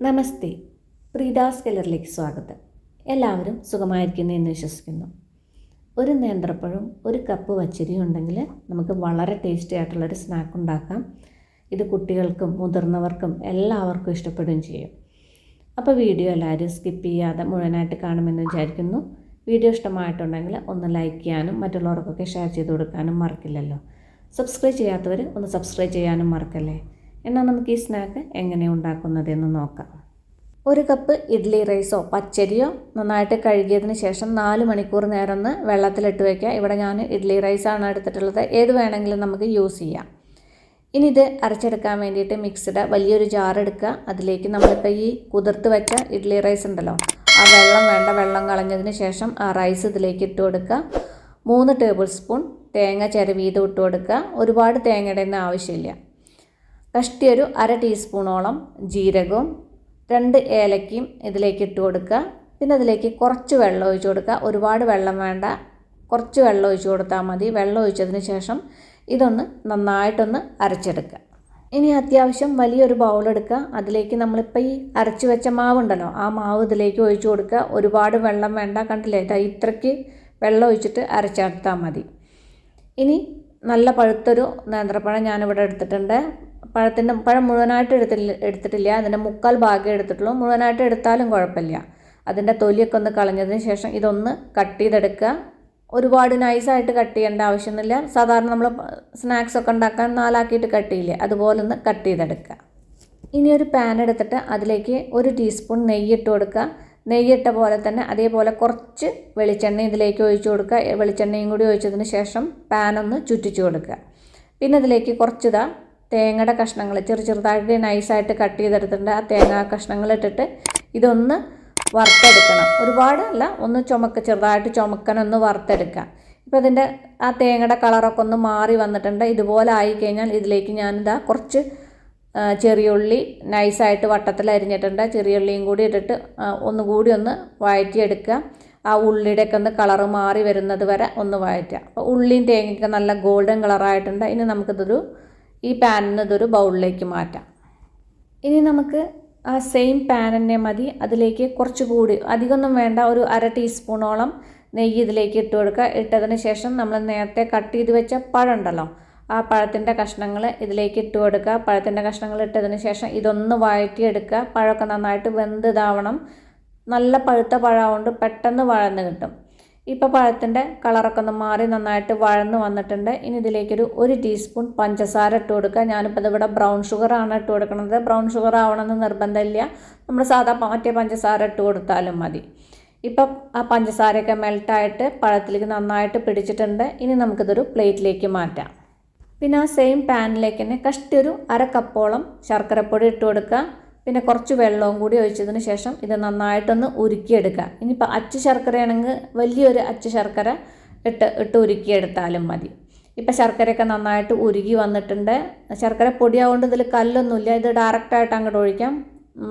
നമസ്തേ, പ്രീതാസ് കെല്ലറിലേക്ക് സ്വാഗതം. എല്ലാവരും സുഖമായിരിക്കുന്നു എന്ന് വിശ്വസിക്കുന്നു. ഒരു നേന്ത്രപ്പഴം, ഒരു കപ്പ് പച്ചരിയും ഉണ്ടെങ്കിൽ നമുക്ക് വളരെ ടേസ്റ്റി ആയിട്ടുള്ളൊരു സ്നാക്ക് ഉണ്ടാക്കാം. ഇത് കുട്ടികൾക്കും മുതിർന്നവർക്കും എല്ലാവർക്കും ഇഷ്ടപ്പെടുകയും ചെയ്യും. അപ്പോൾ വീഡിയോ എല്ലാവരും സ്കിപ്പ് ചെയ്യാതെ മുഴുവനായിട്ട് കാണുമെന്ന് വിചാരിക്കുന്നു. വീഡിയോ ഇഷ്ടമായിട്ടുണ്ടെങ്കിൽ ഒന്ന് ലൈക്ക് ചെയ്യാനും മറ്റുള്ളവർക്കൊക്കെ ഷെയർ ചെയ്ത് കൊടുക്കാനും മറക്കില്ലല്ലോ. സബ്സ്ക്രൈബ് ചെയ്യാത്തവർ ഒന്ന് സബ്സ്ക്രൈബ് ചെയ്യാനും മറക്കല്ലേ. എന്നാൽ നമുക്ക് ഈ സ്നാക്ക് എങ്ങനെ ഉണ്ടാക്കുന്നതെന്ന് നോക്കാം. ഒരു കപ്പ് ഇഡ്ഡലി റൈസോ പച്ചരിയോ നന്നായിട്ട് കഴുകിയതിന് ശേഷം 4 മണിക്കൂർ നേരം ഒന്ന് വെള്ളത്തിലിട്ട് വയ്ക്കുക. ഇവിടെ ഞാൻ ഇഡ്ഡലി റൈസാണ് എടുത്തിട്ടുള്ളത്. ഏത് വേണമെങ്കിലും നമുക്ക് യൂസ് ചെയ്യാം. ഇനി ഇത് അരച്ചെടുക്കാൻ വേണ്ടിയിട്ട് മിക്സിയുടെ വലിയൊരു ജാർ എടുക്കുക. അതിലേക്ക് നമ്മളിപ്പോൾ ഈ കുതിർത്ത് വെച്ച ഇഡ്ഡലി റൈസ് ഉണ്ടല്ലോ, ആ വെള്ളം കളഞ്ഞതിന് ശേഷം ആ റൈസ് ഇതിലേക്ക് ഇട്ട് കൊടുക്കുക. 3 ടേബിൾ സ്പൂൺ തേങ്ങ ചിരവിയത് ഇട്ട് കൊടുക്കുക. ഒരുപാട് തേങ്ങയുടെ ഒന്നും ആവശ്യമില്ല. കഷ്ടിയൊരു 1/2 ടീസ്പൂണോളം ജീരകവും 2 ഏലക്കയും ഇതിലേക്ക് ഇട്ട് കൊടുക്കുക. പിന്നെ അതിലേക്ക് കുറച്ച് വെള്ളം ഒഴിച്ച് കൊടുക്കുക. ഒരുപാട് വെള്ളം വേണ്ട, കുറച്ച് വെള്ളം ഒഴിച്ച് കൊടുത്താൽ മതി. വെള്ളം ഒഴിച്ചതിന് ശേഷം ഇതൊന്ന് നന്നായിട്ടൊന്ന് അരച്ചെടുക്കുക. ഇനി അത്യാവശ്യം വലിയൊരു ബൗൾ എടുക്കുക. അതിലേക്ക് നമ്മളിപ്പോൾ ഈ അരച്ച് വെച്ച മാവുണ്ടല്ലോ, ആ മാവ് ഇതിലേക്ക് ഒഴിച്ച് കൊടുക്കുക. ഒരുപാട് വെള്ളം വേണ്ട, കണ്ടില്ലേ, ഇത്രയ്ക്ക് വെള്ളം ഒഴിച്ചിട്ട് അരച്ചെടുത്താൽ മതി. ഇനി നല്ല പഴുത്തൊരു നേന്ത്രപ്പഴം ഞാനിവിടെ എടുത്തിട്ടുണ്ട്. പഴം മുഴുവനായിട്ട് എടുത്തിട്ടില്ല, അതിൻ്റെ 1/4 ഭാഗം എടുത്തിട്ടുള്ളൂ. മുഴുവനായിട്ട് എടുത്താലും കുഴപ്പമില്ല. അതിൻ്റെ തൊലിയൊക്കെ ഒന്ന് കളഞ്ഞതിന് ശേഷം ഇതൊന്ന് കട്ട് ചെയ്തെടുക്കുക. ഒരുപാട് നൈസായിട്ട് കട്ട് ചെയ്യേണ്ട ആവശ്യമൊന്നുമില്ല. സാധാരണ നമ്മൾ സ്നാക്സൊക്കെ ഉണ്ടാക്കാൻ 4 കട്ട് ചെയ്യില്ലേ, അതുപോലെ ഒന്ന് കട്ട് ചെയ്തെടുക്കുക. ഇനി ഒരു പാൻ എടുത്തിട്ട് അതിലേക്ക് 1 ടീസ്പൂൺ നെയ്യ് ഇട്ട് കൊടുക്കുക. നെയ്യിട്ട പോലെ തന്നെ അതേപോലെ കുറച്ച് വെളിച്ചെണ്ണ ഇതിലേക്ക് ഒഴിച്ച് കൊടുക്കുക. വെളിച്ചെണ്ണയും കൂടി ഒഴിച്ചതിന് ശേഷം പാൻ ഒന്ന് ചുറ്റിച്ച് കൊടുക്കുക. പിന്നെ ഇതിലേക്ക് കുറച്ച് തേങ്ങയുടെ കഷ്ണങ്ങൾ ചെറുതായിട്ട് നൈസായിട്ട് കട്ട് ചെയ്തെടുത്തിട്ടുണ്ട്. ആ തേങ്ങ കഷ്ണങ്ങൾ ഇട്ടിട്ട് ഇതൊന്ന് വറുത്തെടുക്കണം. ഒരുപാടല്ല, ഒന്ന് ചെറുതായിട്ട് ചുമക്കനൊന്ന് വറുത്തെടുക്കുക. ഇപ്പോൾ ഇതിൻ്റെ ആ തേങ്ങയുടെ കളറൊക്കെ ഒന്ന് മാറി വന്നിട്ടുണ്ട്. ഇതുപോലെ ആയിക്കഴിഞ്ഞാൽ ഇതിലേക്ക് ഞാനിതാ കുറച്ച് ചെറിയ ഉള്ളി നൈസായിട്ട് വട്ടത്തിൽ അരിഞ്ഞിട്ടുണ്ട്. ചെറിയ ഉള്ളിയും കൂടി ഇട്ടിട്ട് ഒന്നുകൂടി ഒന്ന് വഴറ്റിയെടുക്കുക. ആ ഉള്ളിയുടെയൊക്കെ ഒന്ന് കളറ് മാറി വരുന്നത് വരെ ഒന്ന് വഴറ്റുക. അപ്പോൾ ഉള്ളിയും തേങ്ങയൊക്കെ നല്ല ഗോൾഡൻ കളറായിട്ടുണ്ട്. ഇനി നമുക്കിതൊരു ഈ പാനിൽ നിന്ന് ഇതൊരു ബൗളിലേക്ക് മാറ്റാം. ഇനി നമുക്ക് ആ സെയിം പാൻ തന്നെ മതി. അതിലേക്ക് കുറച്ചുകൂടി അധികമൊന്നും വേണ്ട, ഒരു 1/2 ടീസ്പൂണോളം നെയ്യ് ഇതിലേക്ക് ഇട്ട് കൊടുക്കുക. ഇട്ടതിന് ശേഷം നമ്മൾ നേരത്തെ കട്ട് ചെയ്ത് വെച്ച പഴം ഉണ്ടല്ലോ, ആ പഴത്തിൻ്റെ കഷ്ണങ്ങൾ ഇതിലേക്ക് ഇട്ട് കൊടുക്കുക. പഴത്തിൻ്റെ കഷ്ണങ്ങൾ ഇട്ടതിന് ശേഷം ഇതൊന്ന് വഴറ്റിയെടുക്കുക. പഴമൊക്കെ നന്നായിട്ട് വെന്തതാവണം. നല്ല പഴുത്ത പഴമുണ്ട്, പെട്ടെന്ന് വഴന്ന് കിട്ടും. ഇപ്പോൾ പഴത്തിൻ്റെ കളറൊക്കെ ഒന്ന് മാറി നന്നായിട്ട് വഴന്ന് വന്നിട്ടുണ്ട്. ഇനി ഇതിലേക്കൊരു 1 ടീസ്പൂൺ പഞ്ചസാര ഇട്ട് കൊടുക്കുക. ഞാനിപ്പോൾ ഇതിവിടെ ബ്രൗൺ ഷുഗറാണ് ഇട്ട് കൊടുക്കുന്നത്. ബ്രൗൺ ഷുഗർ ആവണമെന്ന് നിർബന്ധമില്ല, നമ്മൾ മറ്റേ പഞ്ചസാര ഇട്ട് കൊടുത്താലും മതി. ഇപ്പം ആ പഞ്ചസാരയൊക്കെ മെൽട്ടായിട്ട് പഴത്തിലേക്ക് നന്നായിട്ട് പിടിച്ചിട്ടുണ്ട്. ഇനി നമുക്കിതൊരു പ്ലേറ്റിലേക്ക് മാറ്റാം. പിന്നെ ആ സെയിം പാനിലേക്ക് തന്നെ കഷ്ടിയൊരു 1/2 കപ്പോളം ശർക്കരപ്പൊടി ഇട്ട് കൊടുക്കുക. പിന്നെ കുറച്ച് വെള്ളവും കൂടി ഒഴിച്ചതിന് ശേഷം ഇത് നന്നായിട്ടൊന്ന് ഉരുക്കിയെടുക്കുക. ഇനിയിപ്പോൾ അച്ച് ശർക്കരയാണെങ്കിൽ വലിയൊരു അച്ച് ശർക്കര ഇട്ട് ഉരുക്കിയെടുത്താലും മതി. ഇപ്പം ശർക്കരയൊക്കെ നന്നായിട്ട് ഉരുകി വന്നിട്ടുണ്ട്. ശർക്കര പൊടിയാവുകൊണ്ട് ഇതിൽ കല്ലൊന്നുമില്ല, ഇത് ഡയറക്റ്റായിട്ട് അങ്ങോട്ട് ഒഴിക്കാം.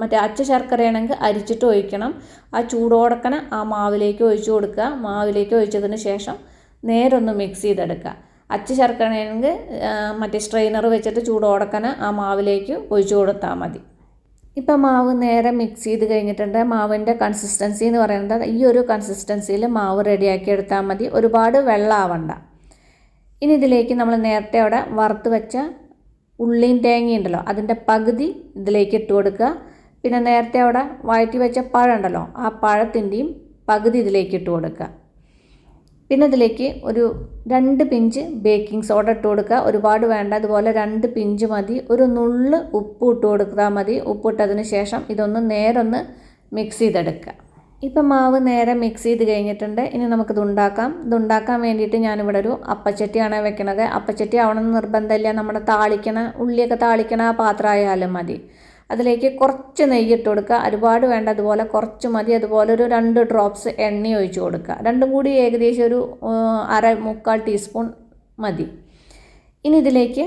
മറ്റേ അച്ച് ശർക്കരയാണെങ്കിൽ അരിച്ചിട്ട് ഒഴിക്കണം. ആ ചൂടോടക്കനെ ആ മാവിലേക്ക് ഒഴിച്ചു കൊടുക്കുക. മാവിലേക്ക് ഒഴിച്ചതിന് ശേഷം നേരെ ഒന്ന് മിക്സ് ചെയ്തെടുക്കുക. അച്ച് ശർക്കരയാണെങ്കിൽ മറ്റേ സ്ട്രെയിനർ വെച്ചിട്ട് ചൂടോടക്കനെ ആ മാവിലേക്ക് ഒഴിച്ചു കൊടുത്താൽ മതി. ഇപ്പം മാവ് നേരെ മിക്സ് ചെയ്ത് കഴിഞ്ഞിട്ടുണ്ട്. മാവിൻ്റെ കൺസിസ്റ്റൻസി എന്ന് പറയുന്നത് ഈ ഒരു കൺസിസ്റ്റൻസിയിൽ മാവ് റെഡിയാക്കി എടുത്താൽ മതി. ഒരുപാട് വെള്ളമാവണ്ട. ഇനി ഇതിലേക്ക് നമ്മൾ നേരത്തെ അവിടെ വറുത്ത് വെച്ച ഉള്ളിയും തേങ്ങയും ഉണ്ടല്ലോ, അതിൻ്റെ പകുതി ഇതിലേക്ക് ഇട്ട് കൊടുക്കുക. പിന്നെ നേരത്തെ അവിടെ വഴറ്റി വെച്ച പഴം ഉണ്ടല്ലോ, ആ പഴത്തിൻ്റെയും പകുതി ഇതിലേക്ക് ഇട്ട് കൊടുക്കുക. പിന്നെ ഇതിലേക്ക് ഒരു 2 പിഞ്ച് ബേക്കിംഗ് സോഡ ഇട്ട് കൊടുക്കുക. ഒരുപാട് വേണ്ട, അതുപോലെ 2 പിഞ്ച് മതി. ഒരു നുള്ള് ഉപ്പ് ഇട്ട് കൊടുത്താൽ മതി. ഉപ്പിട്ടതിന് ശേഷം ഇതൊന്ന് നേരെ മിക്സ് ചെയ്തെടുക്കുക. ഇപ്പം മാവ് നേരെ മിക്സ് ചെയ്ത് കഴിഞ്ഞിട്ടുണ്ട്. ഇനി നമുക്കിത് ഉണ്ടാക്കാം. ഇതുണ്ടാക്കാൻ വേണ്ടിയിട്ട് ഞാനിവിടെ ഒരു അപ്പച്ചട്ടിയാണ് വെക്കുന്നത്. അപ്പച്ചട്ടി ആവണമെന്ന് നിർബന്ധമില്ല, നമ്മുടെ ഉള്ളിയൊക്കെ താളിക്കണ ആ പാത്രമായാലും മതി. അതിലേക്ക് കുറച്ച് നെയ്യ് ഇട്ട് കൊടുക്കുക. ഒരുപാട് വേണ്ട, അതുപോലെ കുറച്ച് മതി. അതുപോലെ ഒരു 2 ഡ്രോപ്സ് എണ്ണ ഒഴിച്ച് കൊടുക്കുക. രണ്ടും കൂടി ഏകദേശം ഒരു 1/4 ടീസ്പൂൺ മതി. ഇനി ഇതിലേക്ക്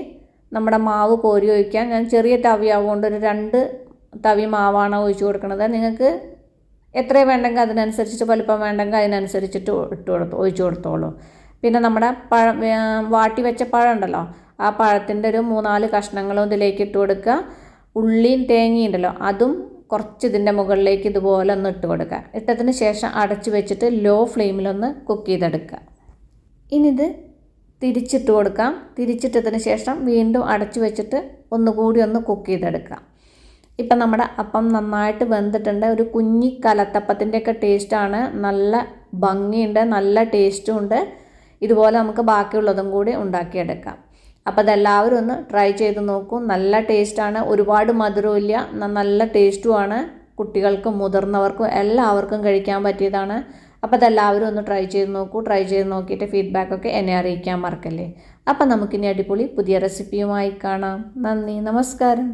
നമ്മുടെ മാവ് കോരി ഒഴിക്കാം. ഞാൻ ചെറിയ തവി ആവുകൊണ്ട് ഒരു 2 തവി മാവാണ് ഒഴിച്ച് കൊടുക്കുന്നത്. നിങ്ങൾക്ക് എത്ര വേണ്ടെങ്കിൽ അതിനനുസരിച്ചിട്ട് വലിപ്പം വേണ്ടെങ്കിൽ അതിനനുസരിച്ചിട്ട് ഒഴിച്ച് കൊടുത്തോളൂ. പിന്നെ നമ്മുടെ വാട്ടി വെച്ച പഴം ഉണ്ടല്ലോ, ആ പഴത്തിൻ്റെ ഒരു 3-4 കഷ്ണങ്ങളും ഇതിലേക്ക് ഇട്ട് കൊടുക്കുക. ഉള്ളിയും തേങ്ങയും ഉണ്ടല്ലോ അതും കുറച്ച് ഇതിൻ്റെ മുകളിലേക്ക് ഇതുപോലെ ഒന്ന് ഇട്ട് കൊടുക്കുക. ഇട്ടതിന് ശേഷം അടച്ച് വെച്ചിട്ട് ലോ ഫ്ലെയിമിലൊന്ന് കുക്ക് ചെയ്തെടുക്കുക. ഇനി ഇത് തിരിച്ചിട്ട് കൊടുക്കാം. തിരിച്ചിട്ടതിന് ശേഷം വീണ്ടും അടച്ച് വെച്ചിട്ട് ഒന്നുകൂടി ഒന്ന് കുക്ക് ചെയ്തെടുക്കാം. ഇപ്പം നമ്മുടെ അപ്പം നന്നായിട്ട് വെന്തിട്ടുണ്ട്. ഒരു കുഞ്ഞി കലത്തപ്പത്തിൻ്റെയൊക്കെ ടേസ്റ്റാണ്. നല്ല ഭംഗിയുണ്ട്, നല്ല ടേസ്റ്റും ഉണ്ട്. ഇതുപോലെ നമുക്ക് ബാക്കിയുള്ളതും കൂടി ഉണ്ടാക്കിയെടുക്കാം. അപ്പോൾ അതെല്ലാവരും ഒന്ന് ട്രൈ ചെയ്ത് നോക്കൂ. നല്ല ടേസ്റ്റാണ്, ഒരുപാട് മധുരമില്ല, നല്ല ടേസ്റ്റുമാണ്. കുട്ടികൾക്കും മുതിർന്നവർക്കും എല്ലാവർക്കും കഴിക്കാൻ പറ്റിയതാണ്. അപ്പോൾ അതെല്ലാവരും ഒന്ന് ട്രൈ ചെയ്ത് നോക്കൂ. ട്രൈ ചെയ്ത് നോക്കിയിട്ട് ഫീഡ്ബാക്കൊക്കെ എന്നെ അറിയിക്കാൻ മറക്കല്ലേ. അപ്പോൾ നമുക്കിനി അടിപൊളി പുതിയ റെസിപ്പിയുമായി കാണാം. നന്ദി, നമസ്കാരം.